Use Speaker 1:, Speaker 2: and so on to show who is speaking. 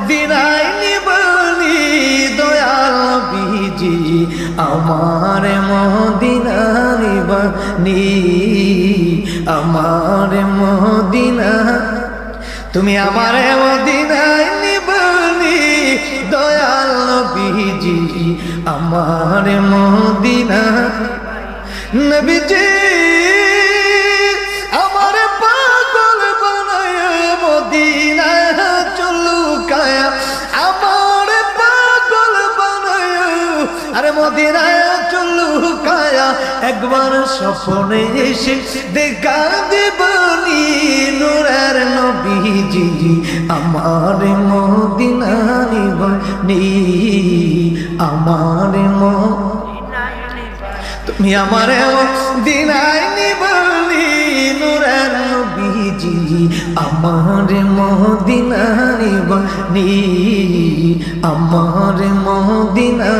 Speaker 1: দিনাই নিবানি দয়াল নবীজি আমার মদিনা নিবানি আমার মদিনা তুমি আমার মদিনায় নিবানি দয়াল নবীজি আমার মদিনা নবীজি আমার পাগল বানায় মদিনায় চলুকায় আমার পাগল বানায় আরে মদিনায় চলুকায় একবার স্বপ্নে এসে দেখা দেবনি নূরের নবীজি আমার মদিনা নিবানি আমার তুমি আমার মদিনায় নিবানি নূরের নবীজি আমার মদিনা নিবানি আমার মদিনা